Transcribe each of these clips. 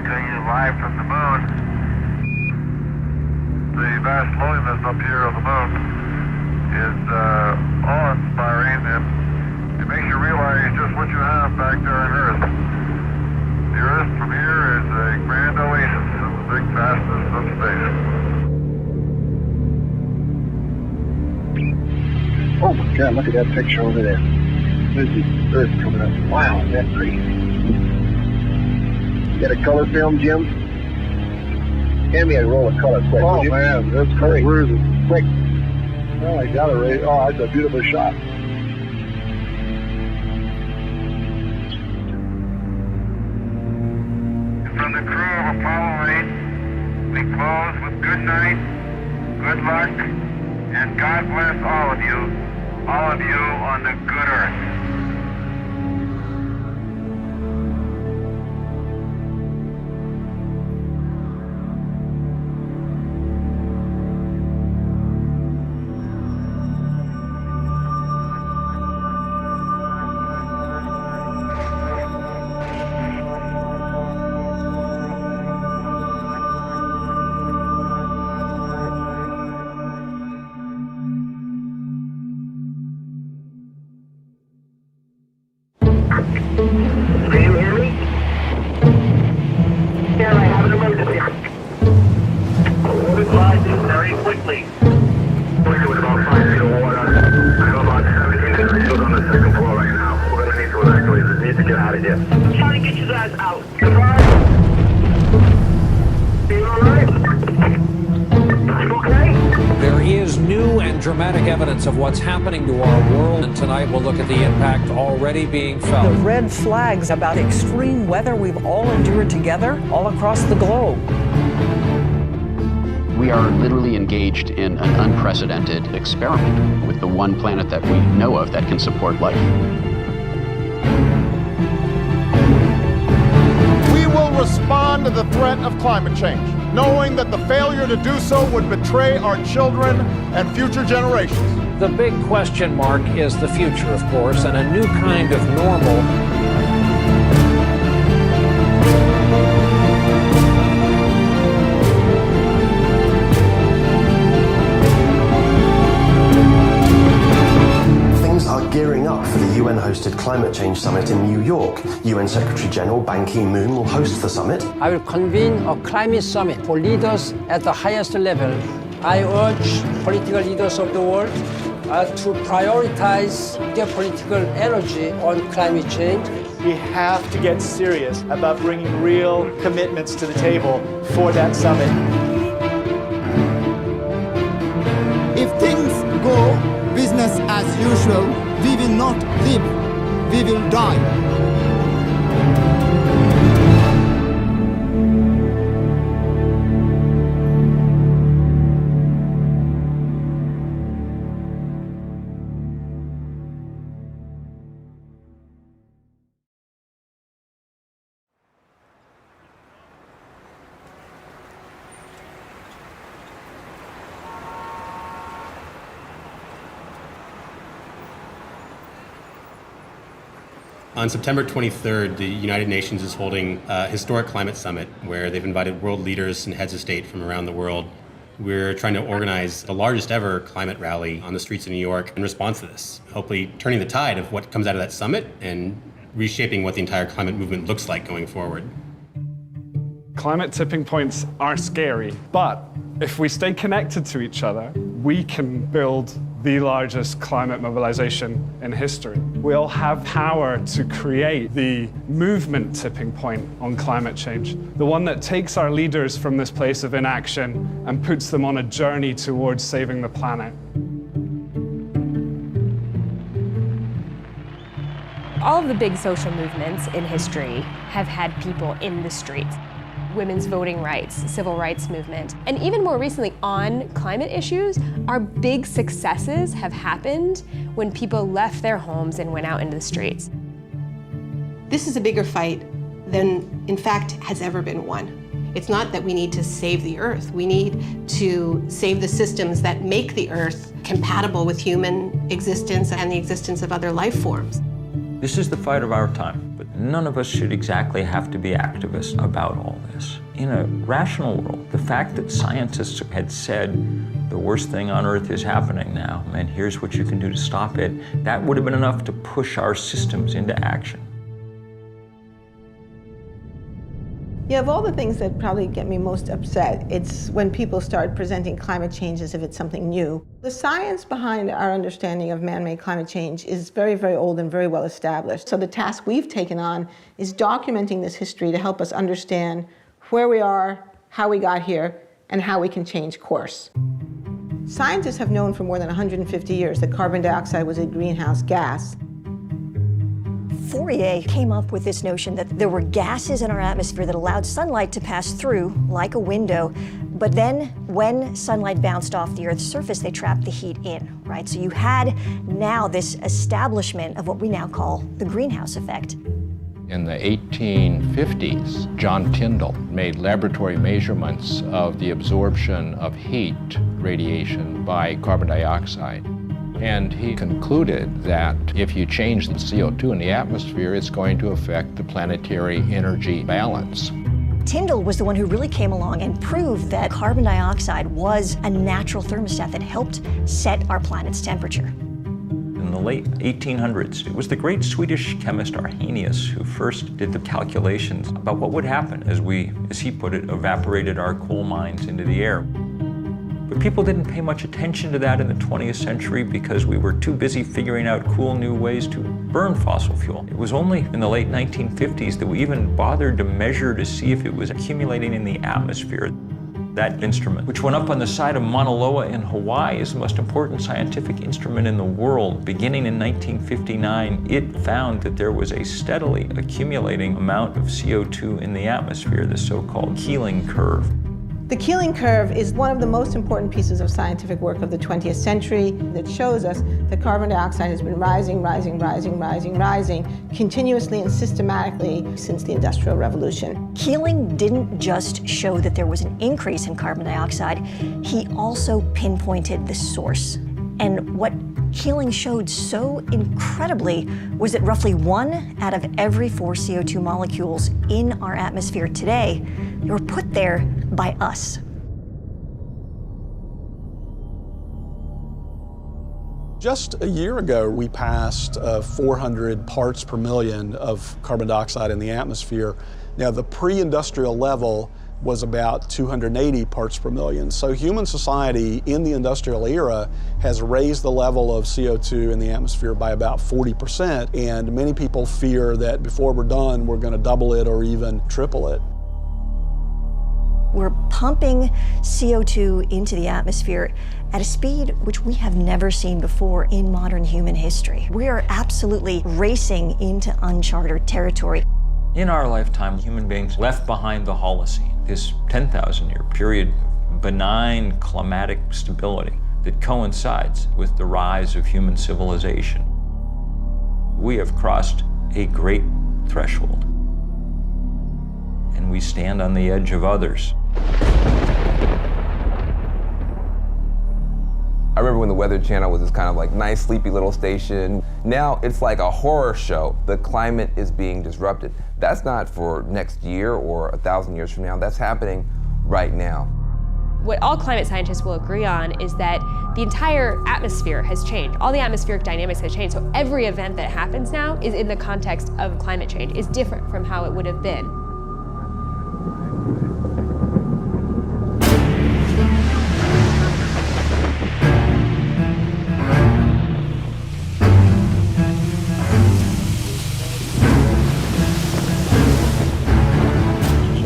coming to you live from the moon. The vast loneliness up here on the moon is awe-inspiring, and it makes you realize just what you have back there on Earth. The Earth from here is a grand oasis in the big vastness of space. Oh my God, look at that picture over there. There's the Earth coming up. Wow, that's pretty. You got a color film, Jim? Hand me a roll of color quick. Oh man, that's great. Where is it? Quick. Oh, I got it right. Oh, that's a beautiful shot. From the crew of Apollo 8, we close with good night, good luck, and God bless all of you on the good Earth. Can you hear me? Yeah, I have an emergency. Advise you very quickly. We're doing about 5 feet of water. I have about 17 individuals on the second floor right now. We're going to need to evacuate. We need to get out of here. I'm trying to get you guys out. Goodbye. Are you alright? You okay? There is new and dramatic evidence of what's happening to our world, and tonight we'll look at the impact already being felt. The red flags about extreme weather we've all endured together all across the globe. We are literally engaged in an unprecedented experiment with the one planet that we know of that can support life. We will respond to the threat of climate change, knowing that the failure to do so would betray our children and future generations. The big question mark is the future, of course, and a new kind of normal. Gearing up for the UN-hosted Climate Change Summit in New York. UN Secretary General Ban Ki-moon will host the summit. I will convene a climate summit for leaders at the highest level. I urge political leaders of the world to prioritize their political energy on climate change. We have to get serious about bringing real commitments to the table for that summit. If things go business as usual, we will not live, we will die. On September 23rd, the United Nations is holding a historic climate summit where they've invited world leaders and heads of state from around the world. We're trying to organize the largest ever climate rally on the streets of New York in response to this, hopefully turning the tide of what comes out of that summit and reshaping what the entire climate movement looks like going forward. Climate tipping points are scary, but if we stay connected to each other, we can build the largest climate mobilization in history. We'll have power to create the movement tipping point on climate change, the one that takes our leaders from this place of inaction and puts them on a journey towards saving the planet. All of the big social movements in history have had people in the streets. Women's voting rights, civil rights movement, and even more recently on climate issues, our big successes have happened when people left their homes and went out into the streets. This is a bigger fight than, in fact, has ever been won. It's not that we need to save the Earth. We need to save the systems that make the Earth compatible with human existence and the existence of other life forms. This is the fight of our time, but none of us should exactly have to be activists about all this. In a rational world, the fact that scientists had said the worst thing on Earth is happening now, and here's what you can do to stop it, that would have been enough to push our systems into action. Yeah, of all the things that probably get me most upset, it's when people start presenting climate change as if it's something new. The science behind our understanding of man-made climate change is very, very old and very well established. So the task we've taken on is documenting this history to help us understand where we are, how we got here, and how we can change course. Scientists have known for more than 150 years that carbon dioxide was a greenhouse gas. Fourier came up with this notion that there were gases in our atmosphere that allowed sunlight to pass through like a window, but then when sunlight bounced off the Earth's surface, they trapped the heat in, right? So you had now this establishment of what we now call the greenhouse effect. In the 1850s, John Tyndall made laboratory measurements of the absorption of heat radiation by carbon dioxide. And he concluded that if you change the CO2 in the atmosphere, it's going to affect the planetary energy balance. Tyndall was the one who really came along and proved that carbon dioxide was a natural thermostat that helped set our planet's temperature. In the late 1800s, it was the great Swedish chemist Arrhenius who first did the calculations about what would happen as we, as he put it, evaporated our coal mines into the air. But people didn't pay much attention to that in the 20th century because we were too busy figuring out cool new ways to burn fossil fuel. It was only in the late 1950s that we even bothered to measure to see if it was accumulating in the atmosphere. That instrument, which went up on the side of Mauna Loa in Hawaii, is the most important scientific instrument in the world. Beginning in 1959, it found that there was a steadily accumulating amount of CO2 in the atmosphere, the so-called Keeling curve. The Keeling curve is one of the most important pieces of scientific work of the 20th century that shows us that carbon dioxide has been rising continuously and systematically since the Industrial Revolution. Keeling didn't just show that there was an increase in carbon dioxide, he also pinpointed the source. And what Keeling showed so incredibly was that roughly 1 out of every 4 CO2 molecules in our atmosphere today were put there by us. Just a year ago, we passed 400 parts per million of carbon dioxide in the atmosphere. Now, the pre-industrial level was about 280 parts per million. So human society in the industrial era has raised the level of CO2 in the atmosphere by about 40%, and many people fear that before we're done, we're going to double it or even triple it. We're pumping CO2 into the atmosphere at a speed which we have never seen before in modern human history. We are absolutely racing into uncharted territory. In our lifetime, human beings left behind the Holocene, this 10,000-year period of benign climatic stability that coincides with the rise of human civilization. We have crossed a great threshold, and we stand on the edge of others. I remember when the Weather Channel was this kind of like nice, sleepy little station. Now it's like a horror show. The climate is being disrupted. That's not for next year or 1,000 years from now. That's happening right now. What all climate scientists will agree on is that the entire atmosphere has changed. All the atmospheric dynamics have changed. So every event that happens now is in the context of climate change, is different from how it would have been.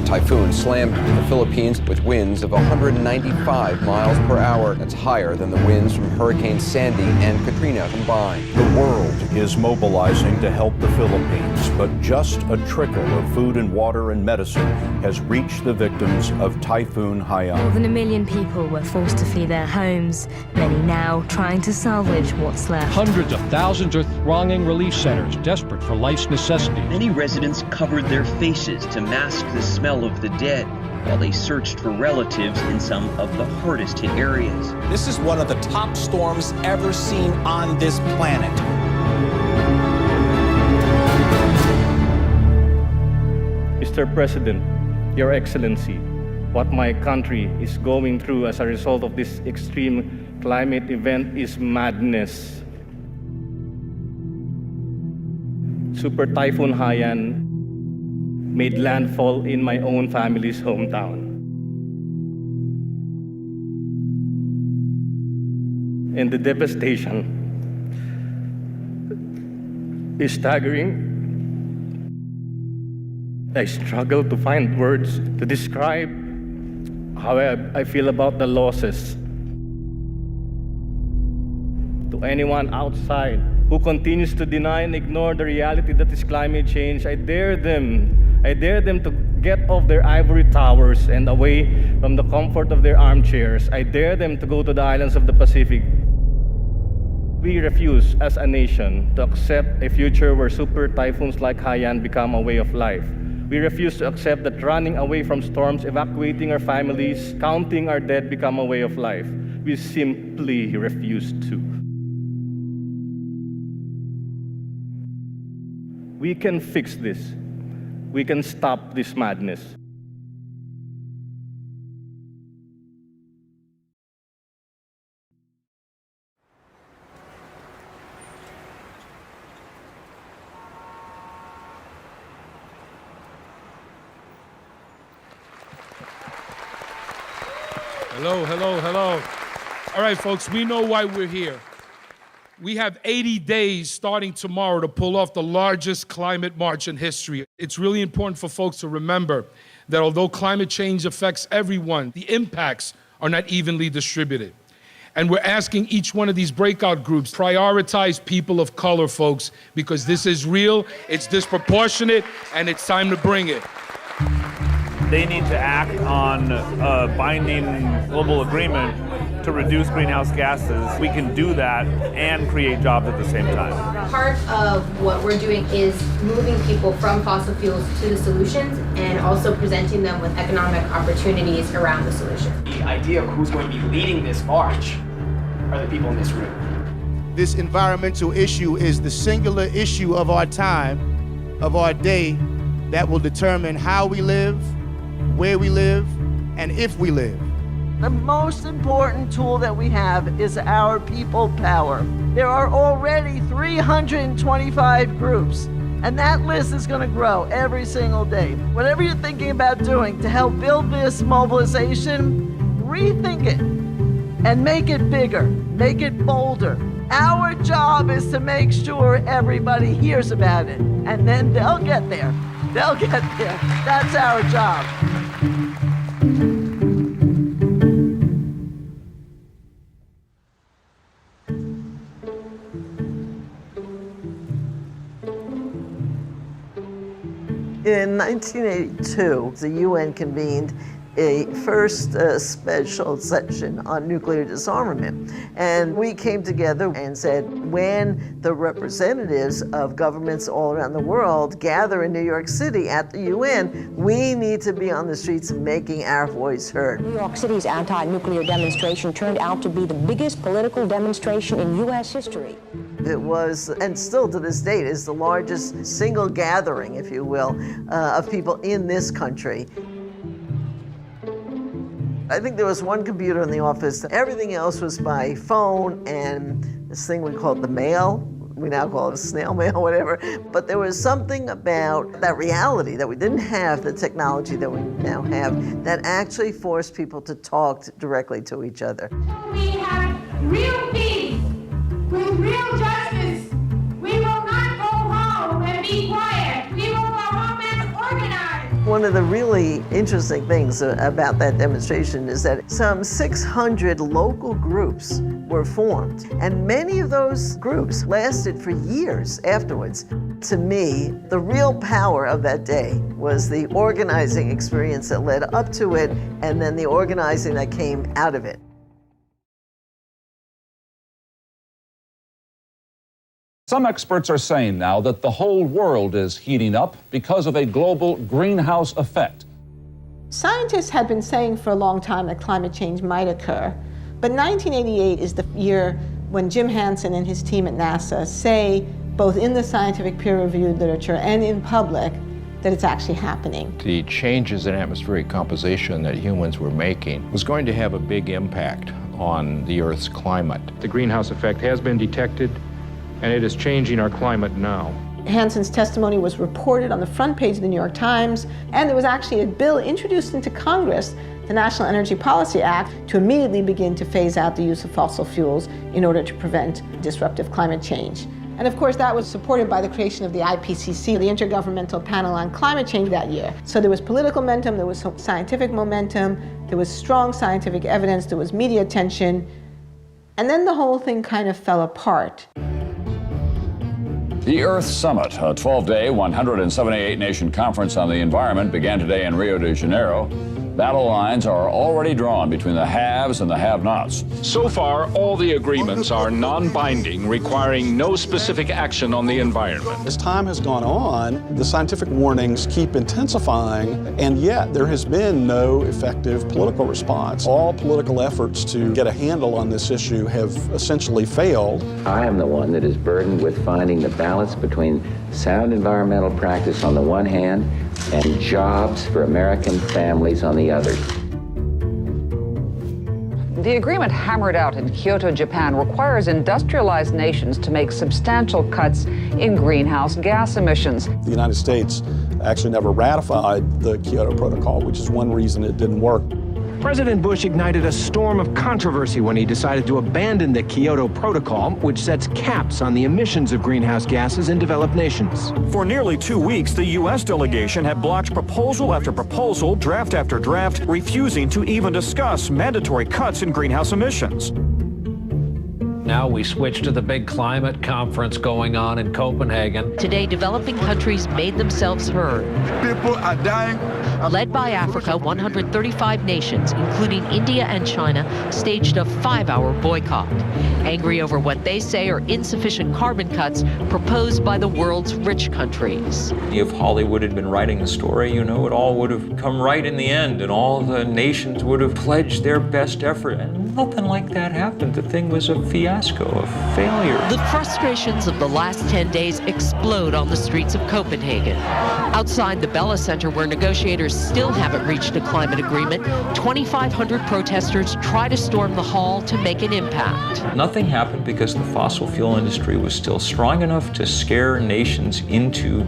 Typhoon slammed the Philippines with winds of 195 miles per hour. That's higher than the winds from Hurricane Sandy and Katrina combined. The world is mobilizing to help the Philippines, but just a trickle of food and water and medicine has reached the victims of Typhoon Haiyan. More than 1 million people were forced to flee their homes, many now trying to salvage what's left. Hundreds of thousands are thronging relief centers, desperate for life's necessities. Many residents covered their faces to mask the smell of the dead while they searched for relatives in some of the hardest hit areas. This is one of the top storms ever seen on this planet. Mr. President, Your Excellency, what my country is going through as a result of this extreme climate event is madness. Super Typhoon Haiyan made landfall in my own family's hometown. And the devastation is staggering. I struggle to find words to describe how I feel about the losses. To anyone outside who continues to deny and ignore the reality that is climate change, I dare them to get off their ivory towers and away from the comfort of their armchairs. I dare them to go to the islands of the Pacific. We refuse as a nation to accept a future where super typhoons like Haiyan become a way of life. We refuse to accept that running away from storms, evacuating our families, counting our dead become a way of life. We simply refuse to. We can fix this. We can stop this madness. Hello, hello, hello. All right, folks, we know why we're here. We have 80 days starting tomorrow to pull off the largest climate march in history. It's really important for folks to remember that although climate change affects everyone, the impacts are not evenly distributed. And we're asking each one of these breakout groups, prioritize people of color, folks, because this is real, it's disproportionate, and it's time to bring it. They need to act on a binding global agreement to reduce greenhouse gases. We can do that and create jobs at the same time. Part of what we're doing is moving people from fossil fuels to the solutions and also presenting them with economic opportunities around the solution. The idea of who's going to be leading this march are the people in this room. This environmental issue is the singular issue of our time, of our day, that will determine how we live, where we live, and if we live. The most important tool that we have is our people power. There are already 325 groups, and that list is going to grow every single day. Whatever you're thinking about doing to help build this mobilization, rethink it and make it bigger, make it bolder. Our job is to make sure everybody hears about it, and then they'll get there. They'll get there. That's our job. In 1982, the UN convened a first special session on nuclear disarmament. And we came together and said, when the representatives of governments all around the world gather in New York City at the UN, we need to be on the streets making our voice heard. New York City's anti-nuclear demonstration turned out to be the biggest political demonstration in U.S. history. It was, and still to this date, is the largest single gathering, if you will, of people in this country. I think there was one computer in the office. Everything else was by phone and this thing we called the mail. We now call it a snail mail, whatever. But there was something about that reality that we didn't have the technology that we now have that actually forced people to talk directly to each other. We have real peace with real justice. We will not go home and be quiet. We will go home and organize. One of the really interesting things about that demonstration is that some 600 local groups were formed, and many of those groups lasted for years afterwards. To me, the real power of that day was the organizing experience that led up to it, and then the organizing that came out of it. Some experts are saying now that the whole world is heating up because of a global greenhouse effect. Scientists had been saying for a long time that climate change might occur, but 1988 is the year when Jim Hansen and his team at NASA say, both in the scientific peer-reviewed literature and in public, that it's actually happening. The changes in atmospheric composition that humans were making was going to have a big impact on the Earth's climate. The greenhouse effect has been detected, and it is changing our climate now. Hansen's testimony was reported on the front page of the New York Times, and there was actually a bill introduced into Congress, the National Energy Policy Act, to immediately begin to phase out the use of fossil fuels in order to prevent disruptive climate change. And of course, that was supported by the creation of the IPCC, the Intergovernmental Panel on Climate Change, that year. So there was political momentum, there was scientific momentum, there was strong scientific evidence, there was media attention, and then the whole thing kind of fell apart. The Earth Summit, a 12-day, 178-nation conference on the environment, began today in Rio de Janeiro. Battle lines are already drawn between the haves and the have-nots. So far, all the agreements are non-binding, requiring no specific action on the environment. As time has gone on, the scientific warnings keep intensifying, and yet there has been no effective political response. All political efforts to get a handle on this issue have essentially failed. I am the one that is burdened with finding the balance between sound environmental practice on the one hand and jobs for American families on the other. The agreement hammered out in Kyoto, Japan, requires industrialized nations to make substantial cuts in greenhouse gas emissions. The United States actually never ratified the Kyoto Protocol, which is one reason it didn't work. President Bush ignited a storm of controversy when he decided to abandon the Kyoto Protocol, which sets caps on the emissions of greenhouse gases in developed nations. For nearly 2 weeks, the U.S. delegation had blocked proposal after proposal, draft after draft, refusing to even discuss mandatory cuts in greenhouse emissions. Now we switch to the big climate conference going on in Copenhagen. Today, developing countries made themselves heard. People are dying. Led by Africa, 135 nations, including India and China, staged a 5-hour boycott, angry over what they say are insufficient carbon cuts proposed by the world's rich countries. If Hollywood had been writing the story, you know, it all would have come right in the end, and all the nations would have pledged their best effort. And nothing like that happened. The thing was a fiasco, a failure. The frustrations of the last 10 days explode on the streets of Copenhagen. Outside the Bella Center, where negotiators still haven't reached a climate agreement, 2,500 protesters try to storm the hall to make an impact. Nothing happened because the fossil fuel industry was still strong enough to scare nations into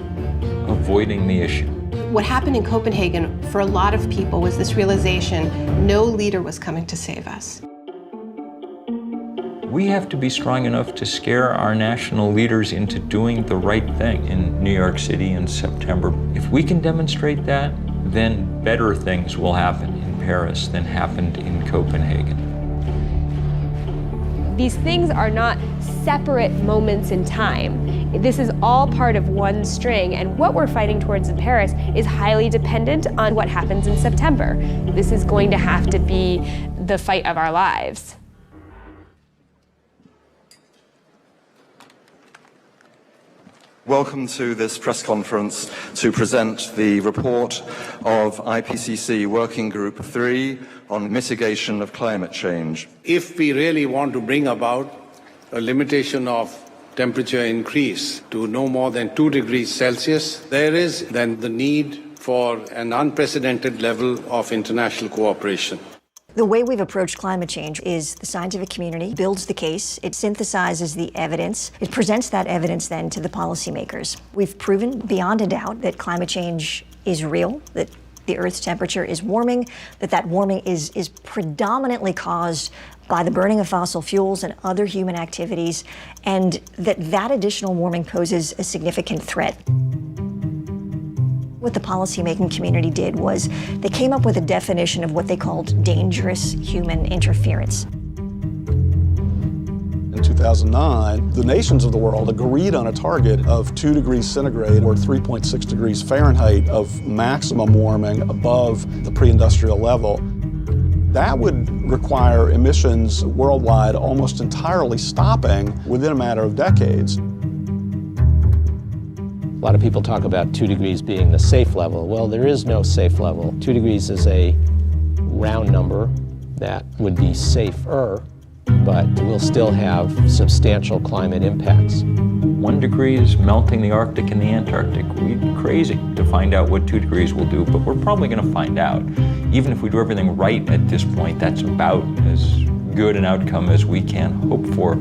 avoiding the issue. What happened in Copenhagen for a lot of people was this realization no leader was coming to save us. We have to be strong enough to scare our national leaders into doing the right thing in New York City in September. If we can demonstrate that, then better things will happen in Paris than happened in Copenhagen. These things are not separate moments in time. This is all part of one string, and what we're fighting towards in Paris is highly dependent on what happens in September. This is going to have to be the fight of our lives. Welcome to this press conference to present the report of IPCC Working Group 3 on mitigation of climate change. If we really want to bring about a limitation of temperature increase to no more than 2 degrees Celsius, there is then the need for an unprecedented level of international cooperation. The way we've approached climate change is the scientific community builds the case, it synthesizes the evidence, it presents that evidence then to the policymakers. We've proven beyond a doubt that climate change is real, that the Earth's temperature is warming, that warming is predominantly caused by the burning of fossil fuels and other human activities, and that additional warming poses a significant threat. What the policymaking community did was they came up with a definition of what they called dangerous human interference. In 2009, the nations of the world agreed on a target of 2 degrees centigrade or 3.6 degrees Fahrenheit of maximum warming above the pre-industrial level. That would require emissions worldwide almost entirely stopping within a matter of decades. A lot of people talk about 2 degrees being the safe level. Well, there is no safe level. 2 degrees is a round number that would be safer, but we'll still have substantial climate impacts. 1 degree is melting the Arctic and the Antarctic. We'd be crazy to find out what 2 degrees will do, but we're probably going to find out. Even if we do everything right at this point, that's about as good an outcome as we can hope for.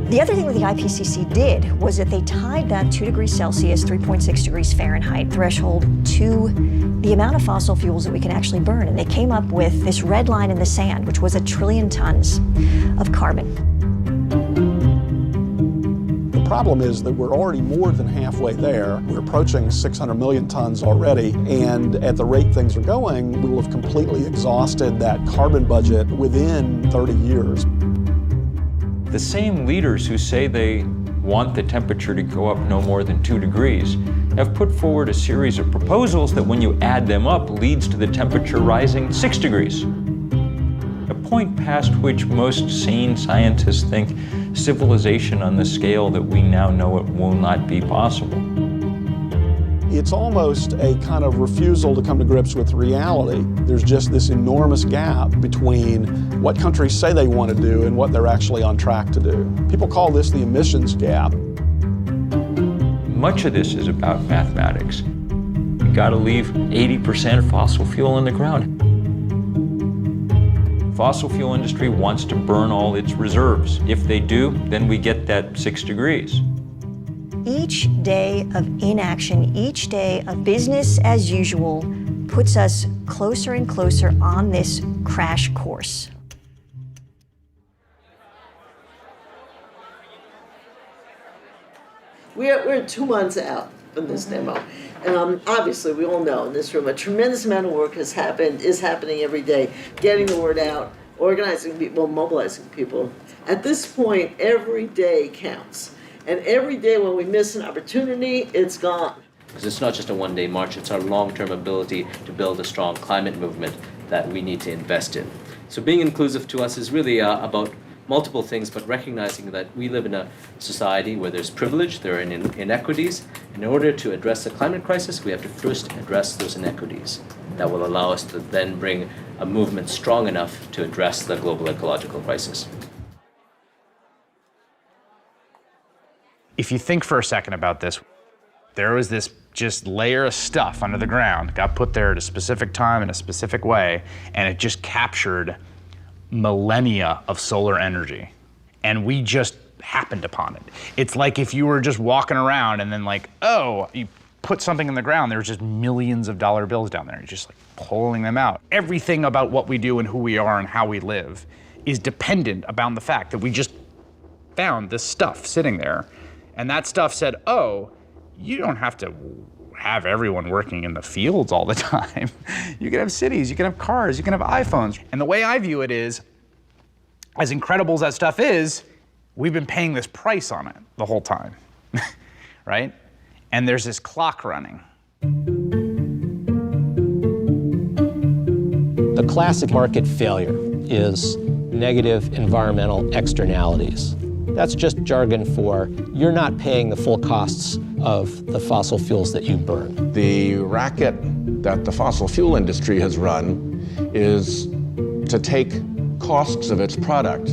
The other thing that the IPCC did was that they tied that 2 degrees Celsius, 3.6 degrees Fahrenheit threshold to the amount of fossil fuels that we can actually burn. And they came up with this red line in the sand, which was 1 trillion tons of carbon. The problem is that we're already more than halfway there. We're approaching 600 million tons already, and at the rate things are going, we will have completely exhausted that carbon budget within 30 years. The same leaders who say they want the temperature to go up no more than 2 degrees have put forward a series of proposals that, when you add them up, leads to the temperature rising 6 degrees. A point past which most sane scientists think civilization on the scale that we now know it will not be possible. It's almost a kind of refusal to come to grips with reality. There's just this enormous gap between what countries say they want to do and what they're actually on track to do. People call this the emissions gap. Much of this is about mathematics. You gotta leave 80% of fossil fuel in the ground. Fossil fuel industry wants to burn all its reserves. If they do, then we get that 6 degrees. Each day of inaction, each day of business as usual, puts us closer and closer on this crash course. We're 2 months out from this demo. Obviously, we all know in this room a tremendous amount of work is happening every day, getting the word out, organizing people, mobilizing people. At this point, every day counts. And every day when we miss an opportunity, it's gone. Because it's not just a one-day march, it's our long-term ability to build a strong climate movement that we need to invest in. So being inclusive to us is really about multiple things, but recognizing that we live in a society where there's privilege, there are inequities. In order to address the climate crisis, we have to first address those inequities. That will allow us to then bring a movement strong enough to address the global ecological crisis. If you think for a second about this, there was this just layer of stuff under the ground, got put there at a specific time in a specific way, and it just captured millennia of solar energy. And we just happened upon it. It's like if you were just walking around and then like, oh, you put something in the ground, there's just millions of dollar bills down there. You're just like pulling them out. Everything about what we do and who we are and how we live is dependent upon the fact that we just found this stuff sitting there. And that stuff said, oh, you don't have to have everyone working in the fields all the time. You can have cities, you can have cars, you can have iPhones. And the way I view it is, as incredible as that stuff is, we've been paying this price on it the whole time, right? And there's this clock running. The classic market failure is negative environmental externalities. That's just jargon for you're not paying the full costs of the fossil fuels that you burn. The racket that the fossil fuel industry has run is to take costs of its product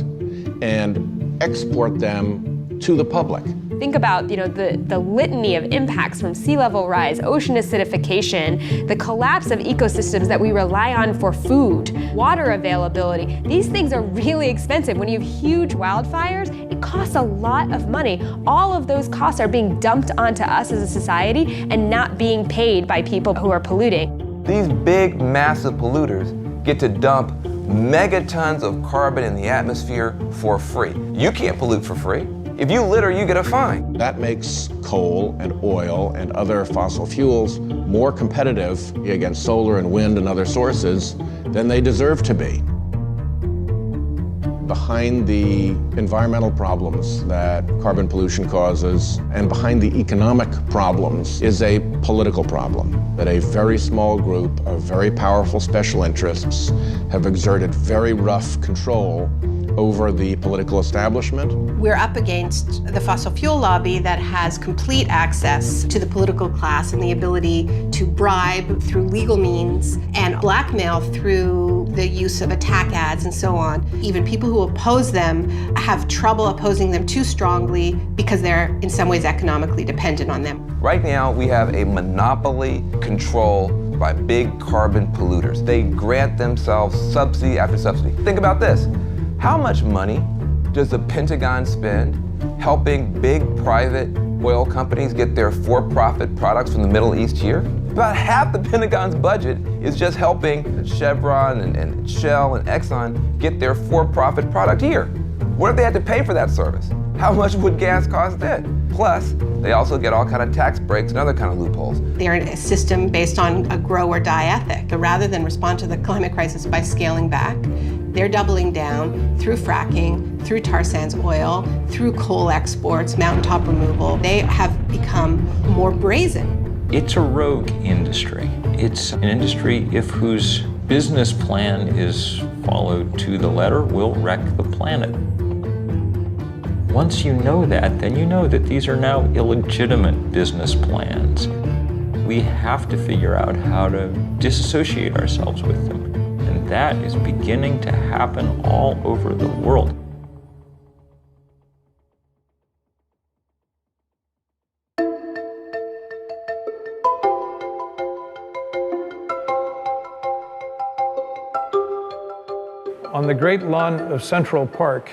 and export them to the public. Think about, the litany of impacts from sea level rise, ocean acidification, the collapse of ecosystems that we rely on for food, water availability. These things are really expensive. When you have huge wildfires, it costs a lot of money. All of those costs are being dumped onto us as a society and not being paid by people who are polluting. These big, massive polluters get to dump megatons of carbon in the atmosphere for free. You can't pollute for free. If you litter, you get a fine. That makes coal and oil and other fossil fuels more competitive against solar and wind and other sources than they deserve to be. Behind the environmental problems that carbon pollution causes and behind the economic problems is a political problem that a very small group of very powerful special interests have exerted very rough control over the political establishment. We're up against the fossil fuel lobby that has complete access to the political class and the ability to bribe through legal means and blackmail through the use of attack ads and so on. Even people who oppose them have trouble opposing them too strongly because they're in some ways economically dependent on them. Right now, we have a monopoly control by big carbon polluters. They grant themselves subsidy after subsidy. Think about this. How much money does the Pentagon spend helping big private oil companies get their for-profit products from the Middle East here? About half the Pentagon's budget is just helping Chevron and Shell and Exxon get their for-profit product here. What if they had to pay for that service? How much would gas cost then? Plus, they also get all kind of tax breaks and other kind of loopholes. They're in a system based on a grow or die ethic. But rather than respond to the climate crisis by scaling back, they're doubling down through fracking, through tar sands oil, through coal exports, mountaintop removal. They have become more brazen. It's a rogue industry. It's an industry whose business plan is followed to the letter will wreck the planet. Once you know that, then you know that these are now illegitimate business plans. We have to figure out how to disassociate ourselves with them. And that is beginning to happen all over the world. On the great lawn of Central Park,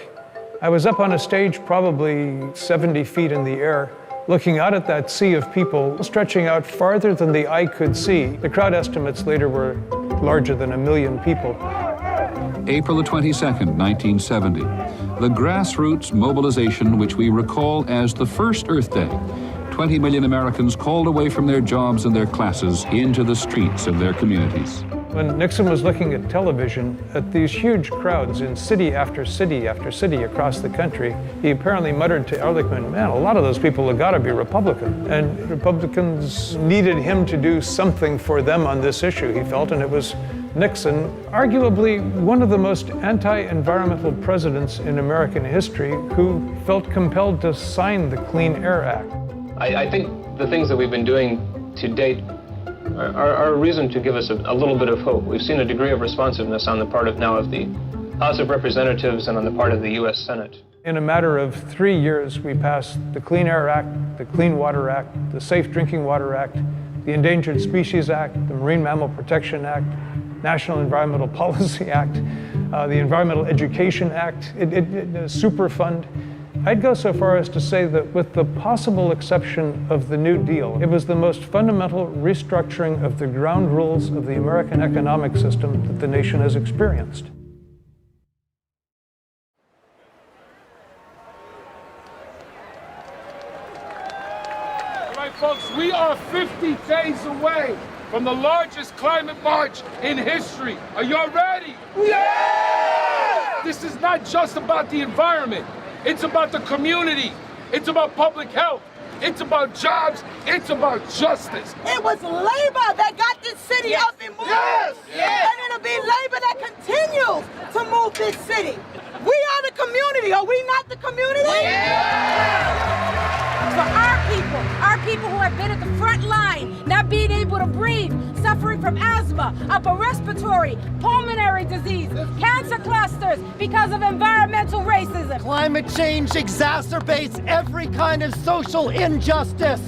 I was up on a stage probably 70 feet in the air, looking out at that sea of people stretching out farther than the eye could see. The crowd estimates later were larger than 1 million people. April the 22nd, 1970. The grassroots mobilization, which we recall as the first Earth Day. 20 million Americans called away from their jobs and their classes into the streets of their communities. When Nixon was looking at television at these huge crowds in city after city after city across the country, he apparently muttered to Ehrlichman, man, a lot of those people have got to be Republican. And Republicans needed him to do something for them on this issue, he felt, and it was Nixon, arguably one of the most anti-environmental presidents in American history, who felt compelled to sign the Clean Air Act. I think the things that we've been doing to date are a reason to give us a little bit of hope. We've seen a degree of responsiveness on the part of the House of Representatives and on the part of the U.S. Senate. In a matter of 3 years, we passed the Clean Air Act, the Clean Water Act, the Safe Drinking Water Act, the Endangered Species Act, the Marine Mammal Protection Act, National Environmental Policy Act, the Environmental Education Act, Superfund. I'd go so far as to say that with the possible exception of the New Deal, it was the most fundamental restructuring of the ground rules of the American economic system that the nation has experienced. All right, folks, we are 50 days away from the largest climate march in history. Are y'all ready? Yeah! This is not just about the environment. It's about the community. It's about public health. It's about jobs. It's about justice. It was labor that got this city up and moving. Yes! Yes! And it'll be labor that continues to move this city. We are the community. Are we not the community? Yeah! For our people who have been at the front line, not being able to breathe, suffering from asthma, upper respiratory, pulmonary disease, cancer clusters because of environmental racism. Climate change exacerbates every kind of social injustice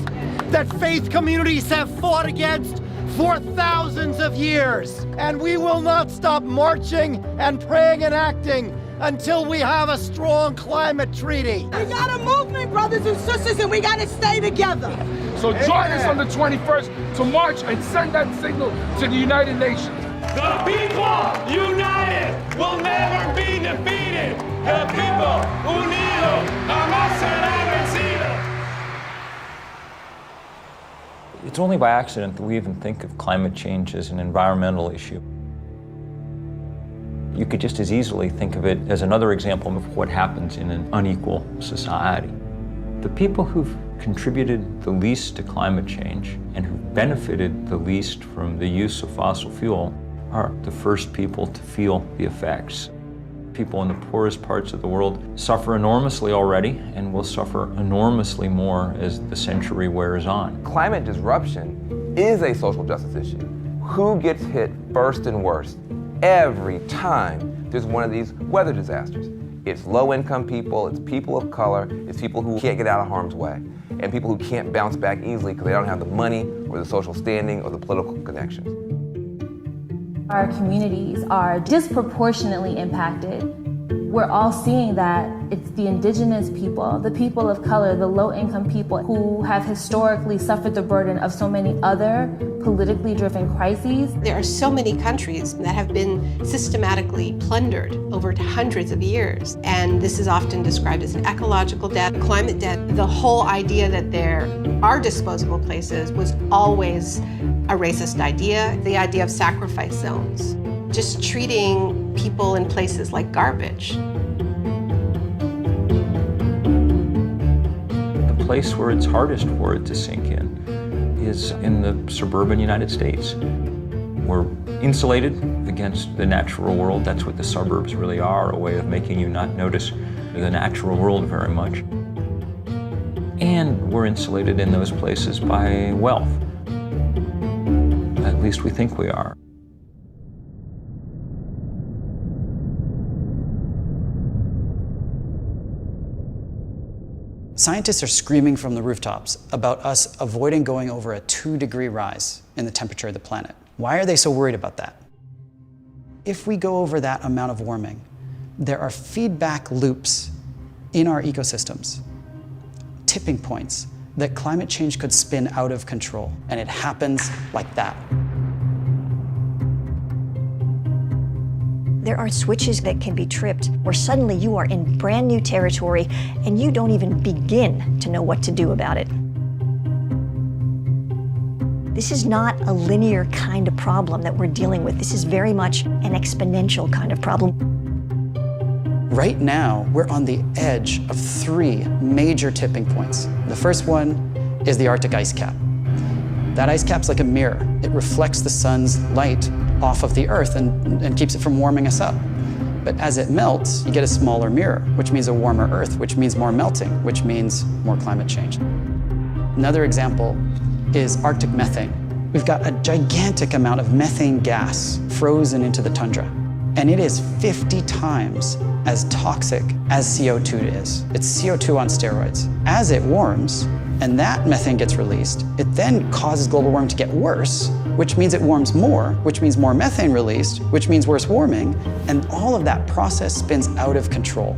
that faith communities have fought against for thousands of years. And we will not stop marching and praying and acting until we have a strong climate treaty. We got a movement, brothers and sisters, and we got to stay together. So join us on the 21st to march and send that signal to the United Nations. The people united will never be defeated. The people unidos jamás serán vencidos. It's only by accident that we even think of climate change as an environmental issue. You could just as easily think of it as another example of what happens in an unequal society. The people who've contributed the least to climate change and who've benefited the least from the use of fossil fuel are the first people to feel the effects. People in the poorest parts of the world suffer enormously already and will suffer enormously more as the century wears on. Climate disruption is a social justice issue. Who gets hit first and worst? every time there's one of these weather disasters. It's low-income people, it's people of color, it's people who can't get out of harm's way, and people who can't bounce back easily because they don't have the money or the social standing or the political connections. Our communities are disproportionately impacted. We're all seeing that it's the indigenous people, the people of color, the low-income people who have historically suffered the burden of so many other politically driven crises. There are so many countries that have been systematically plundered over hundreds of years, and this is often described as an ecological debt, climate debt. The whole idea that there are disposable places was always a racist idea, the idea of sacrifice zones. Just treating people in places like garbage. The place where it's hardest for it to sink in is in the suburban United States. We're insulated against the natural world. That's what the suburbs really are, a way of making you not notice the natural world very much. And we're insulated in those places by wealth. At least we think we are. Scientists are screaming from the rooftops about us avoiding going over a 2-degree rise in the temperature of the planet. Why are they so worried about that? If we go over that amount of warming, there are feedback loops in our ecosystems, tipping points that climate change could spin out of control, and it happens like that. There are switches that can be tripped where suddenly you are in brand new territory and you don't even begin to know what to do about it. This is not a linear kind of problem that we're dealing with. This is very much an exponential kind of problem. Right now, we're on the edge of 3 major tipping points. The first one is the Arctic ice cap. That ice cap's like a mirror. It reflects the sun's light off of the Earth and keeps it from warming us up. But as it melts, you get a smaller mirror, which means a warmer Earth, which means more melting, which means more climate change. Another example is Arctic methane. We've got a gigantic amount of methane gas frozen into the tundra, and it is 50 times as toxic as CO2 is. It's CO2 on steroids. As it warms, and that methane gets released, it then causes global warming to get worse, which means it warms more, which means more methane released, which means worse warming, and all of that process spins out of control.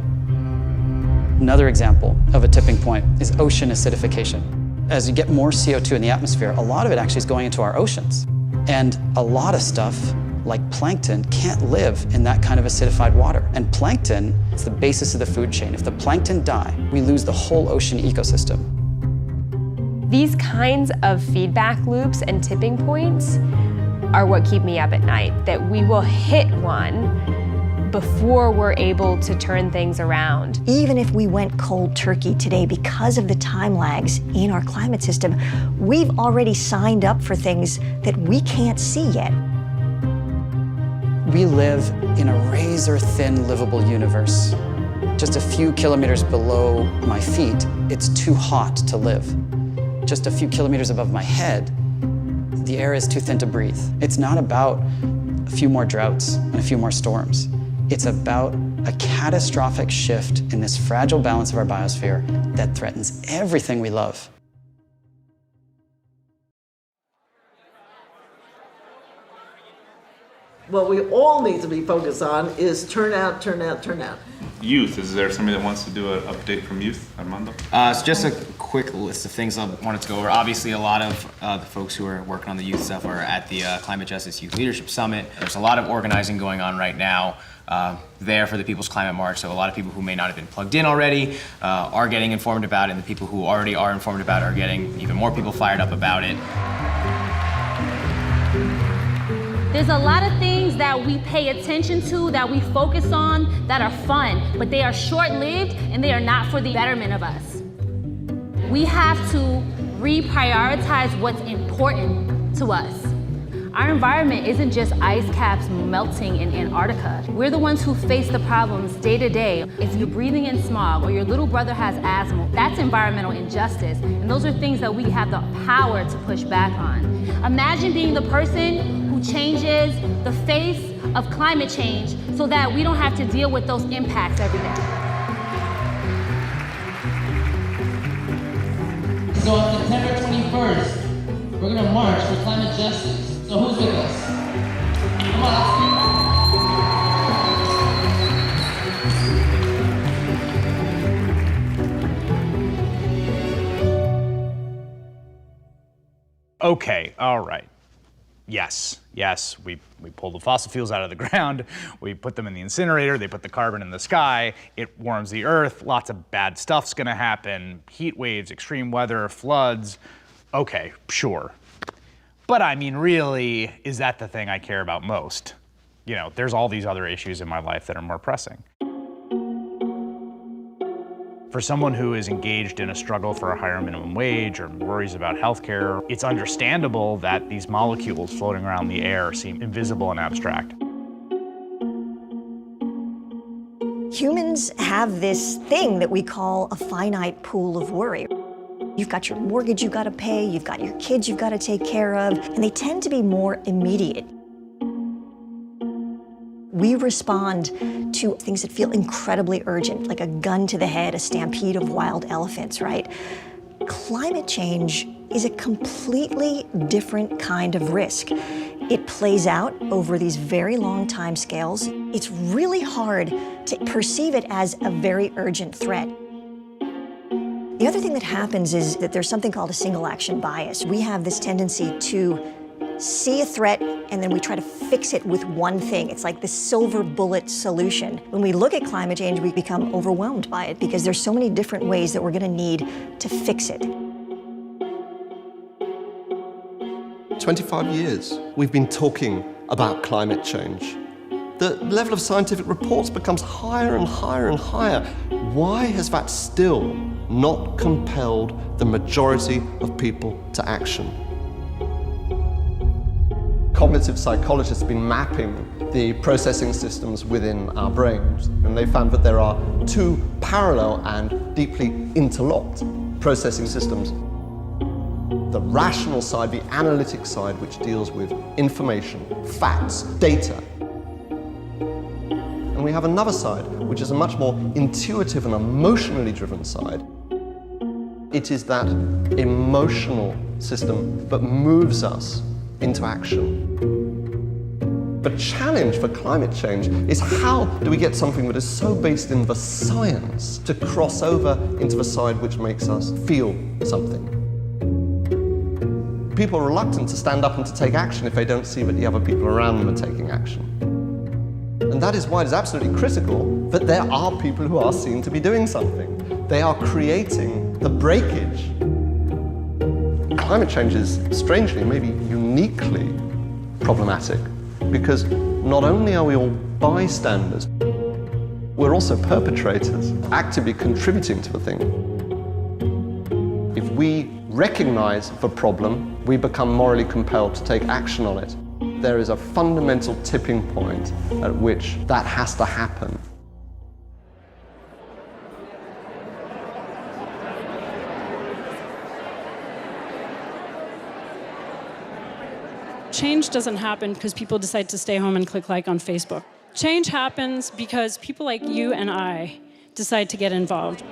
Another example of a tipping point is ocean acidification. As you get more CO2 in the atmosphere, a lot of it actually is going into our oceans. And a lot of stuff, like plankton, can't live in that kind of acidified water. And plankton is the basis of the food chain. If the plankton die, we lose the whole ocean ecosystem. These kinds of feedback loops and tipping points are what keep me up at night, that we will hit one before we're able to turn things around. Even if we went cold turkey today because of the time lags in our climate system, we've already signed up for things that we can't see yet. We live in a razor-thin livable universe. Just a few kilometers below my feet, it's too hot to live. Just a few kilometers above my head, the air is too thin to breathe. It's not about a few more droughts and a few more storms. It's about a catastrophic shift in this fragile balance of our biosphere that threatens everything we love. What we all need to be focused on is turnout, turnout, turnout. Youth, is there somebody that wants to do an update from youth, Armando? So just a quick list of things I wanted to go over. Obviously, a lot of the folks who are working on the youth stuff are at the Climate Justice Youth Leadership Summit. There's a lot of organizing going on right now there for the People's Climate March. So a lot of people who may not have been plugged in already are getting informed about it, and the people who already are informed about it are getting even more people fired up about it. There's a lot of things that we pay attention to, that we focus on, that are fun, but they are short-lived and they are not for the betterment of us. We have to reprioritize what's important to us. Our environment isn't just ice caps melting in Antarctica. We're the ones who face the problems day to day. If you're breathing in smog or your little brother has asthma, that's environmental injustice. And those are things that we have the power to push back on. Imagine being the person who changes the face of climate change so that we don't have to deal with those impacts every day. So on September 21st, we're gonna march for climate justice. So who's with us? Come on, let's do it. Okay, all right. Yes, we pull the fossil fuels out of the ground, we put them in the incinerator, they put the carbon in the sky, it warms the earth, lots of bad stuff's gonna happen, heat waves, extreme weather, floods. Okay, sure. But I mean, really, is that the thing I care about most? You know, there's all these other issues in my life that are more pressing. For someone who is engaged in a struggle for a higher minimum wage or worries about healthcare, it's understandable that these molecules floating around the air seem invisible and abstract. Humans have this thing that we call a finite pool of worry. You've got your mortgage you've got to pay, you've got your kids you've got to take care of, and they tend to be more immediate. We respond to things that feel incredibly urgent, like a gun to the head, a stampede of wild elephants, right? Climate change is a completely different kind of risk. It plays out over these very long time scales. It's really hard to perceive it as a very urgent threat. The other thing that happens is that there's something called a single action bias. We have this tendency to see a threat and then we try to fix it with one thing. It's like the silver bullet solution. When we look at climate change, we become overwhelmed by it because there's so many different ways that we're gonna need to fix it. 25 years we've been talking about climate change. The level of scientific reports becomes higher and higher and higher. Why has that still not compelled the majority of people to action? Cognitive psychologists have been mapping the processing systems within our brains, and they found that there are two parallel and deeply interlocked processing systems. The rational side, the analytic side, which deals with information, facts, data. And we have another side, which is a much more intuitive and emotionally driven side. It is that emotional system that moves us into action. The challenge for climate change is how do we get something that is so based in the science to cross over into the side which makes us feel something. People are reluctant to stand up and to take action if they don't see that the other people around them are taking action. And that is why it is absolutely critical that there are people who are seen to be doing something. They are creating the breakage. Climate change is strangely, maybe uniquely problematic because not only are we all bystanders, we're also perpetrators, actively contributing to the thing. If we recognize the problem, we become morally compelled to take action on it. There is a fundamental tipping point at which that has to happen. Change doesn't happen because people decide to stay home and click like on Facebook. Change happens because people like you and I decide to get involved.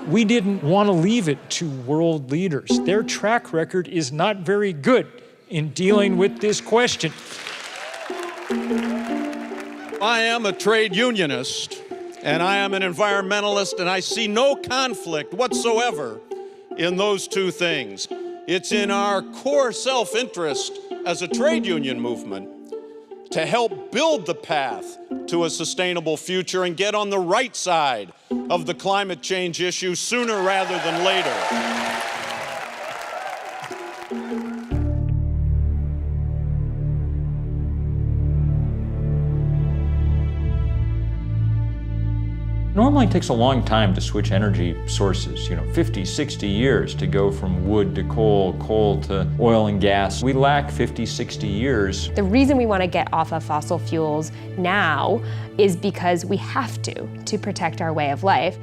We didn't want to leave it to world leaders. Their track record is not very good in dealing with this question. I am a trade unionist, and I am an environmentalist, and I see no conflict whatsoever in those two things. It's in our core self-interest as a trade union movement to help build the path to a sustainable future and get on the right side of the climate change issue sooner rather than later. Normally it takes a long time to switch energy sources, 50, 60 years to go from wood to coal, coal to oil and gas. We lack 50, 60 years. The reason we want to get off of fossil fuels now is because we have to protect our way of life.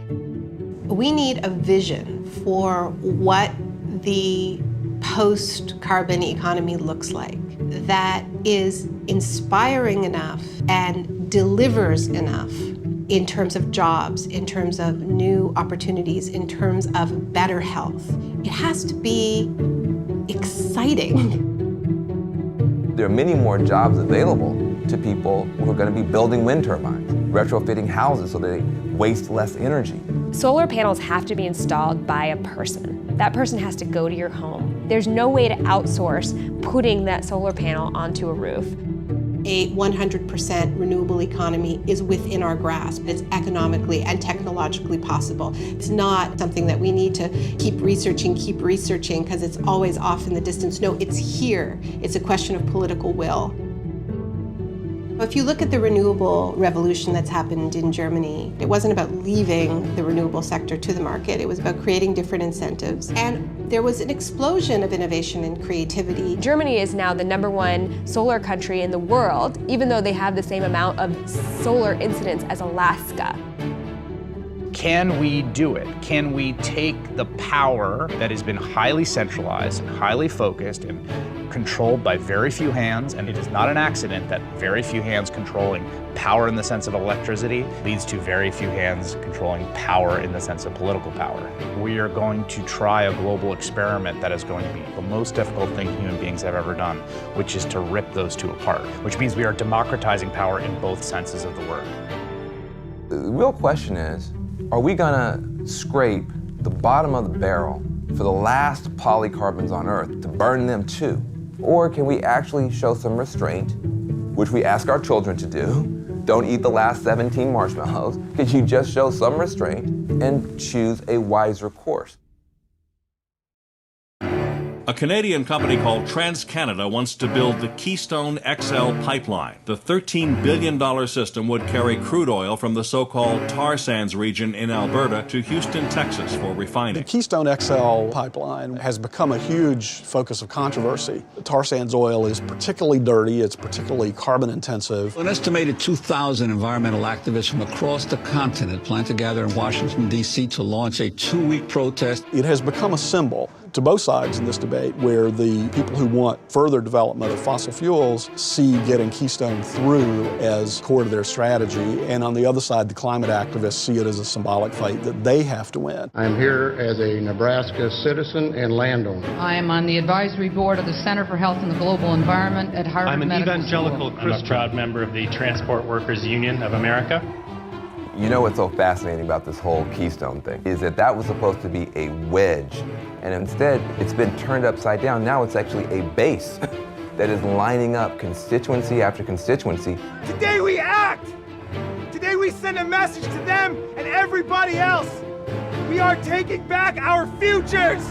We need a vision for what the post-carbon economy looks like. that is inspiring enough and delivers enough in terms of jobs, in terms of new opportunities, in terms of better health. It has to be exciting. There are many more jobs available to people who are going to be building wind turbines, retrofitting houses so they waste less energy. Solar panels have to be installed by a person. That person has to go to your home. There's no way to outsource putting that solar panel onto a roof. A 100% renewable economy is within our grasp. It's economically and technologically possible. It's not something that we need to keep researching, because it's always off in the distance. No, it's here. It's a question of political will. If you look at the renewable revolution that's happened in Germany, it wasn't about leaving the renewable sector to the market. It was about creating different incentives. And there was an explosion of innovation and creativity. Germany is now the #1 solar country in the world, even though they have the same amount of solar incidents as Alaska. Can we do it? Can we take the power that has been highly centralized and highly focused and controlled by very few hands, and it is not an accident that very few hands controlling power in the sense of electricity leads to very few hands controlling power in the sense of political power. We are going to try a global experiment that is going to be the most difficult thing human beings have ever done, which is to rip those two apart, which means we are democratizing power in both senses of the word. The real question is, are we gonna scrape the bottom of the barrel for the last polycarbons on Earth to burn them too? Or can we actually show some restraint, which we ask our children to do? Don't eat the last 17 marshmallows. Could you just show some restraint and choose a wiser course? A Canadian company called TransCanada wants to build the Keystone XL pipeline. The $13 billion system would carry crude oil from the so-called tar sands region in Alberta to Houston, Texas for refining. The Keystone XL pipeline has become a huge focus of controversy. The tar sands oil is particularly dirty, it's particularly carbon intensive. An estimated 2,000 environmental activists from across the continent plan to gather in Washington, D.C. to launch a 2-week protest. It has become a symbol to both sides in this debate, where the people who want further development of fossil fuels see getting Keystone through as core to their strategy, and on the other side, the climate activists see it as a symbolic fight that they have to win. I'm here as a Nebraska citizen and landowner. I am on the advisory board of the Center for Health and the Global Environment at Harvard Medical School. I'm an evangelical Christian. I'm a proud member of the Transport Workers Union of America. You know what's so fascinating about this whole Keystone thing is that was supposed to be a wedge, and instead it's been turned upside down. Now it's actually a base that is lining up constituency after constituency. Today we act! Today we send a message to them and everybody else. We are taking back our futures!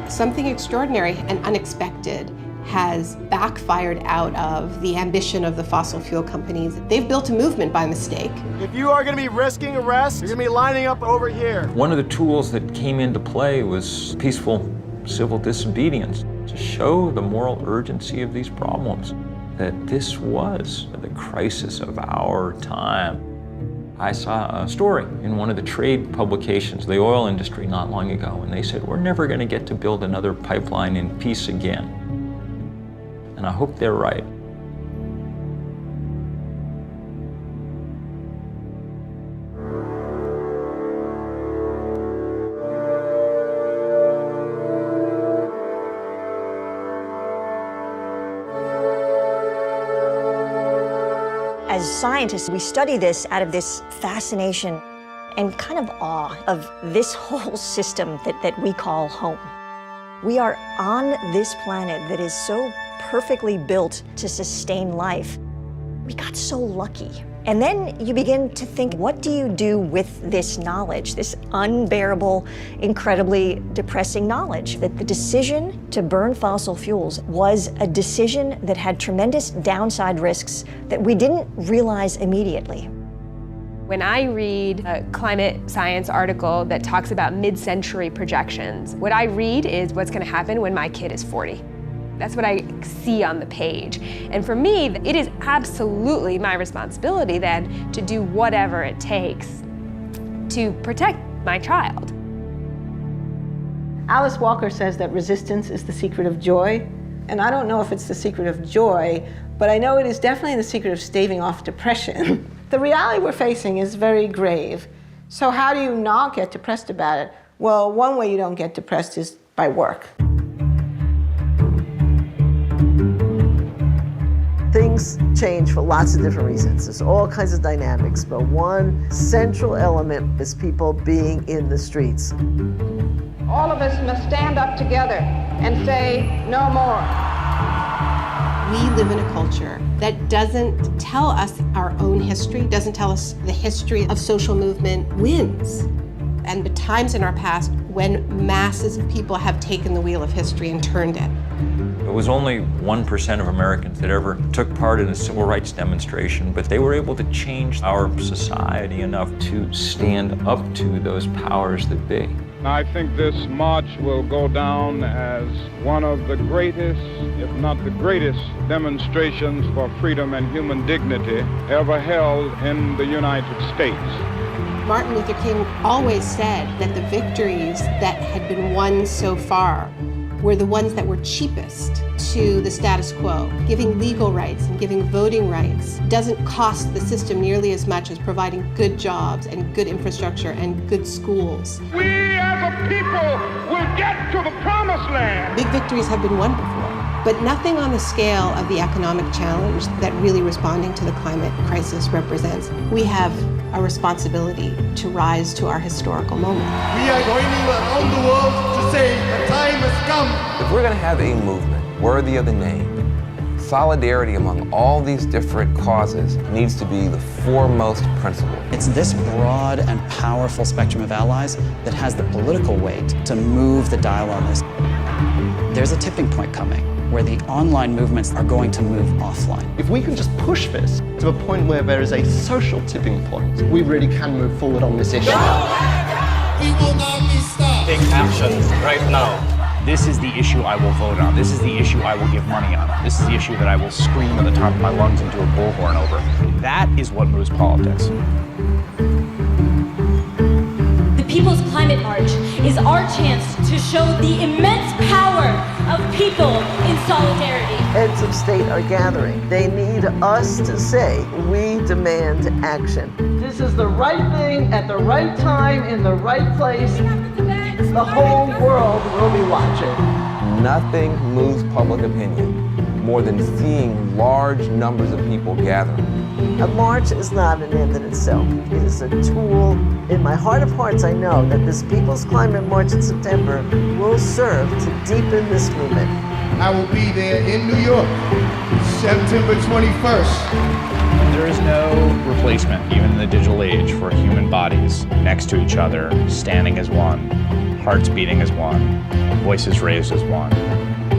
Something extraordinary and unexpected has backfired out of the ambition of the fossil fuel companies. They've built a movement by mistake. If you are going to be risking arrest, you're going to be lining up over here. One of the tools that came into play was peaceful civil disobedience to show the moral urgency of these problems, that this was the crisis of our time. I saw a story in one of the trade publications, the oil industry, not long ago, and they said, we're never going to get to build another pipeline in peace again. And I hope they're right. As scientists, we study this out of this fascination and kind of awe of this whole system that we call home. We are on this planet that is so perfectly built to sustain life. We got so lucky. And then you begin to think, what do you do with this knowledge, this unbearable, incredibly depressing knowledge? That the decision to burn fossil fuels was a decision that had tremendous downside risks that we didn't realize immediately. When I read a climate science article that talks about mid-century projections, what I read is what's going to happen when my kid is 40. That's what I see on the page. And for me, it is absolutely my responsibility then to do whatever it takes to protect my child. Alice Walker says that resistance is the secret of joy. And I don't know if it's the secret of joy, but I know it is definitely the secret of staving off depression. The reality we're facing is very grave. So how do you not get depressed about it? Well, one way you don't get depressed is by work. Things change for lots of different reasons. There's all kinds of dynamics, but one central element is people being in the streets. All of us must stand up together and say no more. We live in a culture that doesn't tell us our own history, doesn't tell us the history of social movement wins. And the times in our past when masses of people have taken the wheel of history and turned it. It was only 1% of Americans that ever took part in a civil rights demonstration, but they were able to change our society enough to stand up to those powers that be. I think this march will go down as one of the greatest, if not the greatest, demonstrations for freedom and human dignity ever held in the United States. Martin Luther King always said that the victories that had been won so far were the ones that were cheapest to the status quo. Giving legal rights and giving voting rights doesn't cost the system nearly as much as providing good jobs and good infrastructure and good schools. We as a people will get to the promised land. Big victories have been won before, but nothing on the scale of the economic challenge that really responding to the climate crisis represents. We have a responsibility to rise to our historical moment. We are going around the world to say the time has come. If we're going to have a movement worthy of the name, solidarity among all these different causes needs to be the foremost principle. It's this broad and powerful spectrum of allies that has the political weight to move the dial on this. There's a tipping point coming where the online movements are going to move offline. If we can just push this to a point where there is a social tipping point, we really can move forward on this issue. We will not be stopped. Take action right now. This is the issue I will vote on. This is the issue I will give money on. This is the issue that I will scream at the top of my lungs into a bullhorn over. That is what moves politics. The People's Climate March is our chance to show the immense power of people in solidarity. Heads of state are gathering. They need us to say, we demand action. This is the right thing at the right time in the right place. The whole world will be watching. Nothing moves public opinion more than seeing large numbers of people gathering. A march is not an end in itself. It is a tool. In my heart of hearts, I know that this People's Climate March in September will serve to deepen this movement. I will be there in New York, September 21st. There is no replacement, even in the digital age, for human bodies next to each other, standing as one, hearts beating as one, voices raised as one,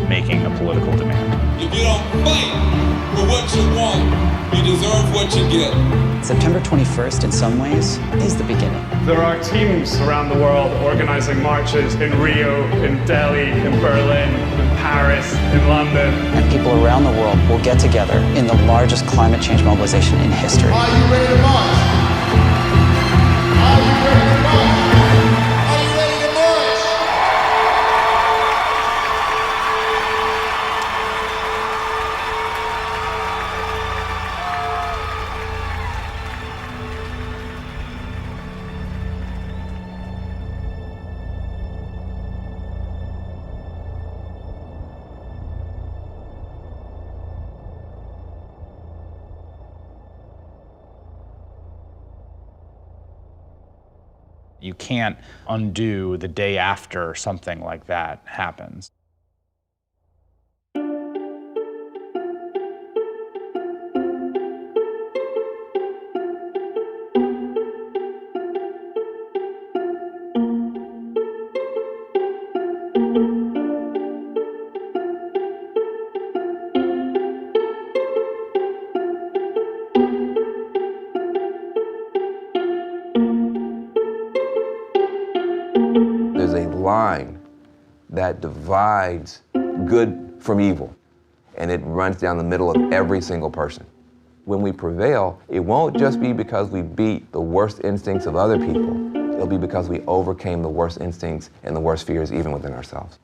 making a political demand. If you don't fight for what you want, you deserve what you get. September 21st, in some ways, is the beginning. There are teams around the world organizing marches in Rio, in Delhi, in Berlin, in Paris, in London. And people around the world will get together in the largest climate change mobilization in history. Are you ready to march? Are you ready to march? Are you ready to march? You can't undo the day after something like that happens. There's a line that divides good from evil, and it runs down the middle of every single person. When we prevail, it won't just be because we beat the worst instincts of other people. It'll be because we overcame the worst instincts and the worst fears even within ourselves.